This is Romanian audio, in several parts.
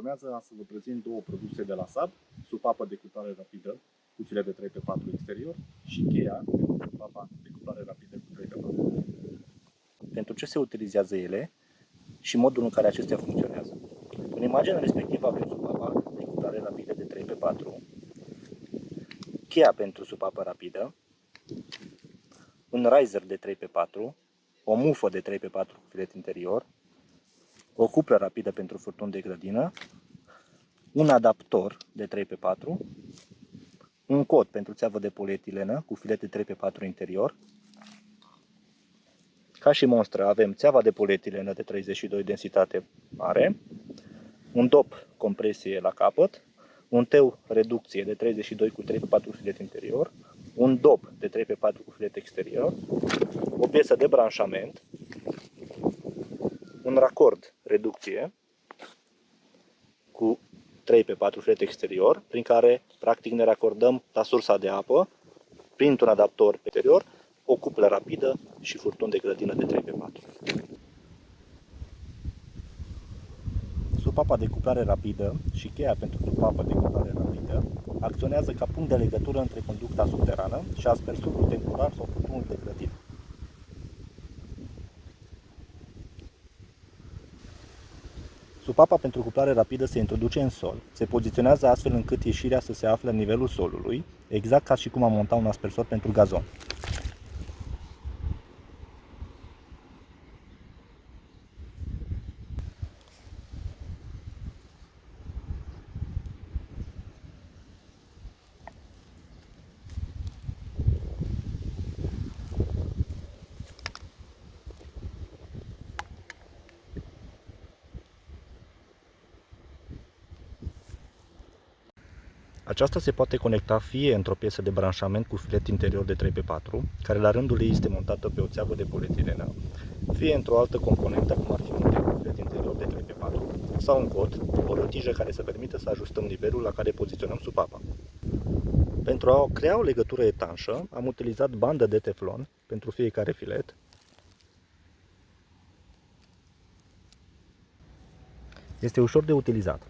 urmează am să vă prezint două produse de la SAB, supapă de cuplare rapidă cu filet de 3x4 exterior și cheia pentru supapa de cuplare rapidă cu 3x4. Pentru ce se utilizează ele și modul în care acestea funcționează. În imaginea respectivă avem supapa de cuplare rapidă de 3x4, cheia pentru supapă rapidă, un riser de 3x4, o mufă de 3x4 cu filet interior, o cuplă rapidă pentru furtuni de grădină, un adaptor de 3x4, un cot pentru țeavă de polietilenă cu filet de 3x4 interior. Ca și monstră avem țeava de polietilenă de 32 densitate mare, un dop compresie la capăt, un teu reducție de 32 cu 3x4 filet interior, un dop de 3x4 cu filet exterior, o piesă de branșament, un racord reducție cu 3x4 filet exterior, prin care practic ne racordăm la sursa de apă printr-un adaptor pe exterior, o cuplă rapidă și furtun de grădină de 3x4. Supapa de cuplare rapidă și cheia pentru supapă de cuplare rapidă acționează ca punct de legătură între conducta subterană și aspersorul temporar sau furtunul de grădină. Supapa pentru cuplare rapidă se introduce în sol, se poziționează astfel încât ieșirea să se afle la nivelul solului, exact ca și cum am monta un aspersor pentru gazon. Aceasta se poate conecta fie într-o piesă de branșament cu filet interior de 3x4, care la rândul ei este montată pe o țeavă de polietilenă, fie într-o altă componentă, cum ar fi un teu cu filet interior de 3x4, sau un cot, o rotijă care să permită să ajustăm nivelul la care poziționăm supapa. Pentru a crea o legătură etanșă, am utilizat bandă de teflon pentru fiecare filet. Este ușor de utilizat.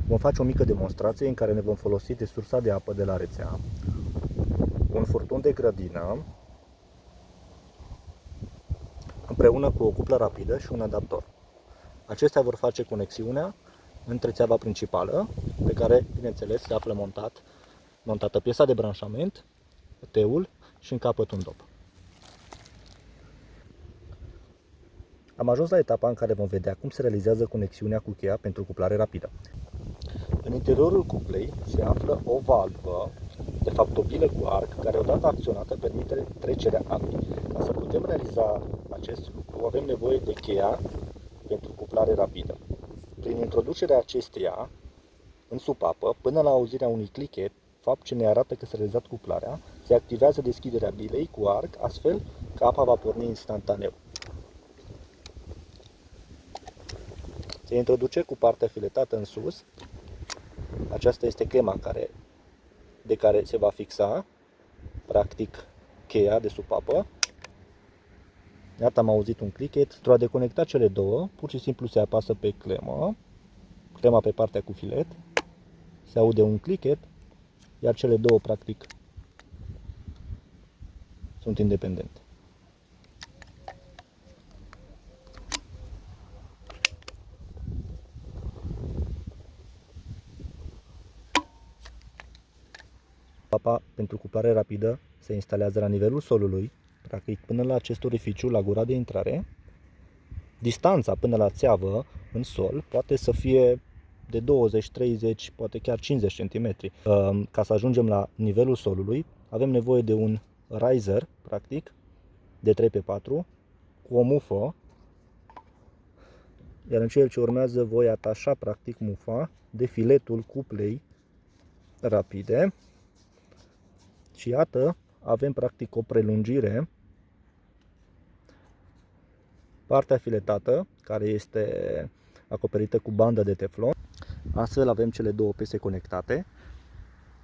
Vom face o mică demonstrație în care ne vom folosi de sursa de apă de la rețea, un furtun de grădină, împreună cu o cuplă rapidă și un adaptor. Acestea vor face conexiunea între țeava principală, pe care, bineînțeles, se află montată piesa de branșament, teul și în capăt un dop. Am ajuns la etapa în care vom vedea cum se realizează conexiunea cu cheia pentru cuplare rapidă. În interiorul cuplei se află o valvă, de fapt o bilă cu arc, care odată acționată permite trecerea apei. Ca să putem realiza acest lucru, avem nevoie de cheia pentru cuplare rapidă. Prin introducerea acesteia în supapă, până la auzirea unui clichet, fapt ce ne arată că s-a realizat cuplarea, se activează deschiderea bilei cu arc, astfel că apa va porni instantaneu. Se introduce cu partea filetată în sus. Aceasta este chema de care se va fixa, practic, cheia de supapă. Iată, am auzit un clichet. Pentru a deconecta cele două, pur și simplu se apasă pe clema pe partea cu filet, se aude un clichet, iar cele două, practic, sunt independente. Supapa pentru cuplare rapidă se instalează la nivelul solului, practic până la acest orificiu, la gura de intrare. Distanța până la țeavă în sol poate să fie de 20, 30, poate chiar 50 cm. Ca să ajungem la nivelul solului, avem nevoie de un riser, practic, de 3x4, cu o mufă, iar în cel ce urmează voi atașa, practic, mufa de filetul cuplei rapide. Și iată, avem practic o prelungire, partea filetată, care este acoperită cu bandă de teflon. Astfel avem cele două piese conectate.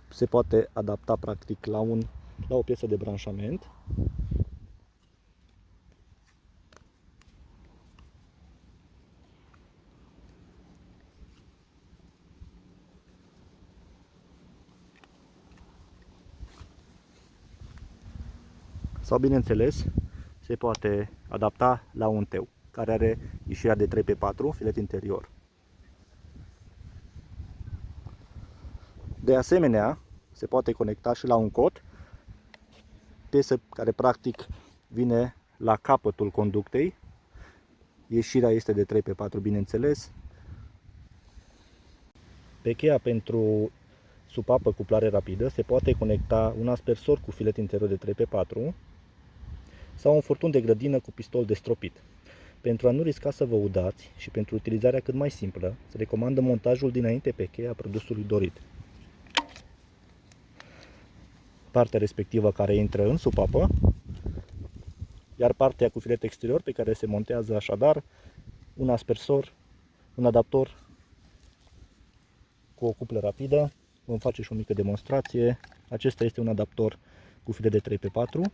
Se poate adapta practic la o piesă de branșament. Sau, bineînțeles, se poate adapta la un teu care are ieșirea de 3x4, filet interior. De asemenea, se poate conecta și la un cot, piesă care practic vine la capătul conductei. Ieșirea este de 3x4, bineînțeles. Pe cheia pentru supapă cuplare rapidă se poate conecta un aspersor cu filet interior de 3x4 sau un furtun de grădină cu pistol de stropit. Pentru a nu risca să vă udați și pentru utilizarea cât mai simplă, se recomandă montajul dinainte pe cheia a produsului dorit. Partea respectivă care intră în supapă, iar partea cu filet exterior pe care se montează așadar un aspersor, un adaptor cu o cuplă rapidă. Vom face și o mică demonstrație. Acesta este un adaptor cu filet de 3x4.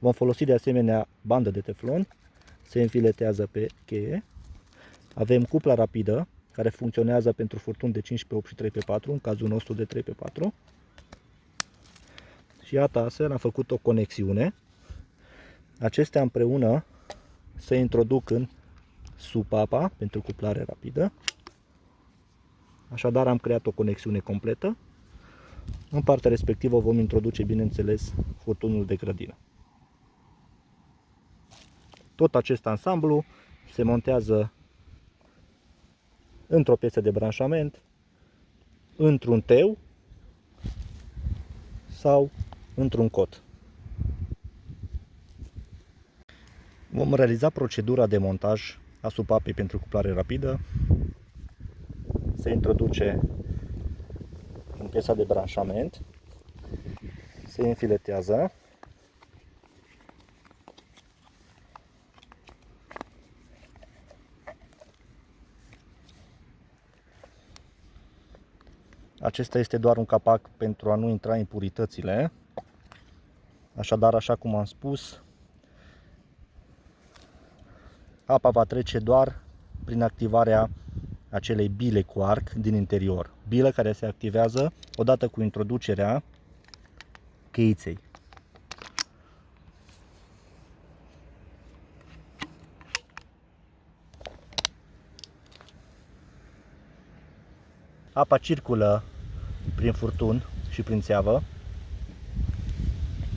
Vom folosi de asemenea bandă de teflon. Se înfiletează pe cheie. Avem cupla rapidă care funcționează pentru furtuni de 5x8 și 3x4, în cazul nostru de 3x4. Și iată, astfel am făcut o conexiune. Acestea împreună se introduc în supapa pentru cuplare rapidă. Așadar am creat o conexiune completă. În partea respectivă vom introduce, bineînțeles, furtunul de grădină. Tot acest ansamblu se montează într-o piesă de branșament, într-un teu sau într-un cot. Vom realiza procedura de montaj a supapei pentru cuplare rapidă. Se introduce în piesa de branșament, se înfiletează, acesta este doar un capac pentru a nu intra impuritățile. Așadar, așa cum am spus, apa va trece doar prin activarea acelei bile cu arc din interior. Bilă care se activează odată cu introducerea cheiței. Apa circulă prin furtun și prin țeavă.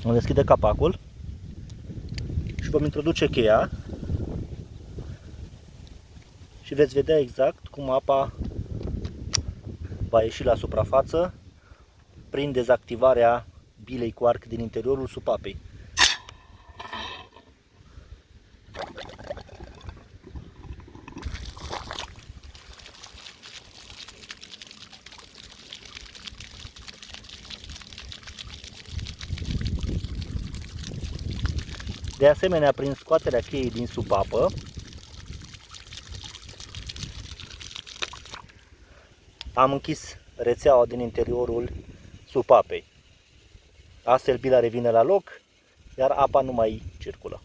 Vom deschide capacul și vom introduce cheia și veți vedea exact cum apa va ieși la suprafață prin dezactivarea bilei cu arc din interiorul supapei. De asemenea, prin scoaterea cheii din supapă, am închis rețeaua din interiorul supapei. Astfel bila revine la loc, iar apa nu mai circulă.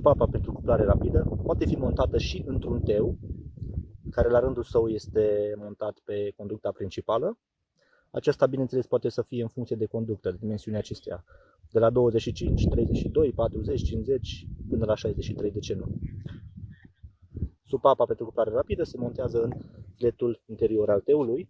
supapa pentru cuplare rapidă poate fi montată și într-un teu, care la rândul său este montat pe conducta principală. Acesta, bineînțeles, poate să fie în funcție de conductă, de dimensiunea acesteia, de la 25, 32, 40, 50 până la 63, de ce nu. Supapa pentru cuplare rapidă se montează în fletul interior al teului.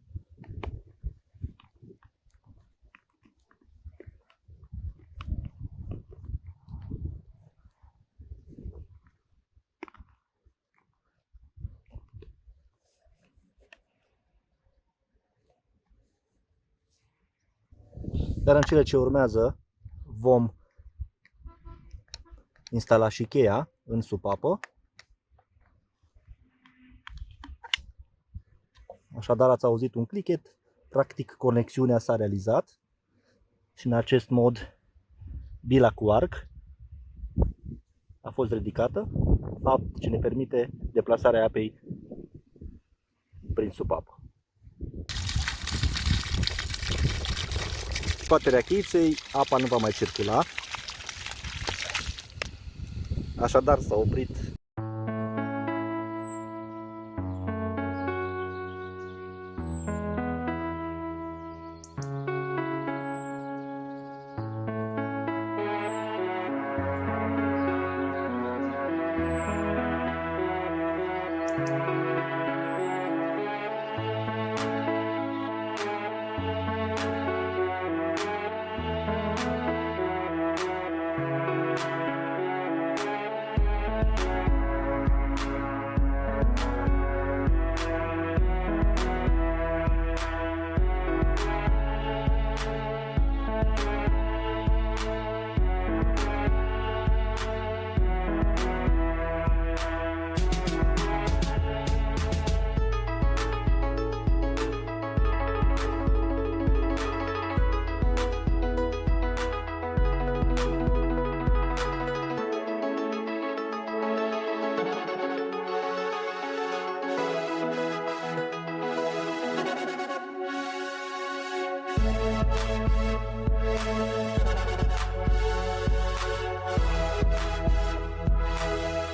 Dar în cele ce urmează vom instala și cheia în supapă. Așadar ați auzit un clichet, practic conexiunea s-a realizat și în acest mod bila cu arc a fost ridicată, fapt ce ne permite deplasarea apei prin supapă. Scoaterea cheiței, apa nu va mai circula, așadar s-a oprit .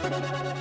Thank you.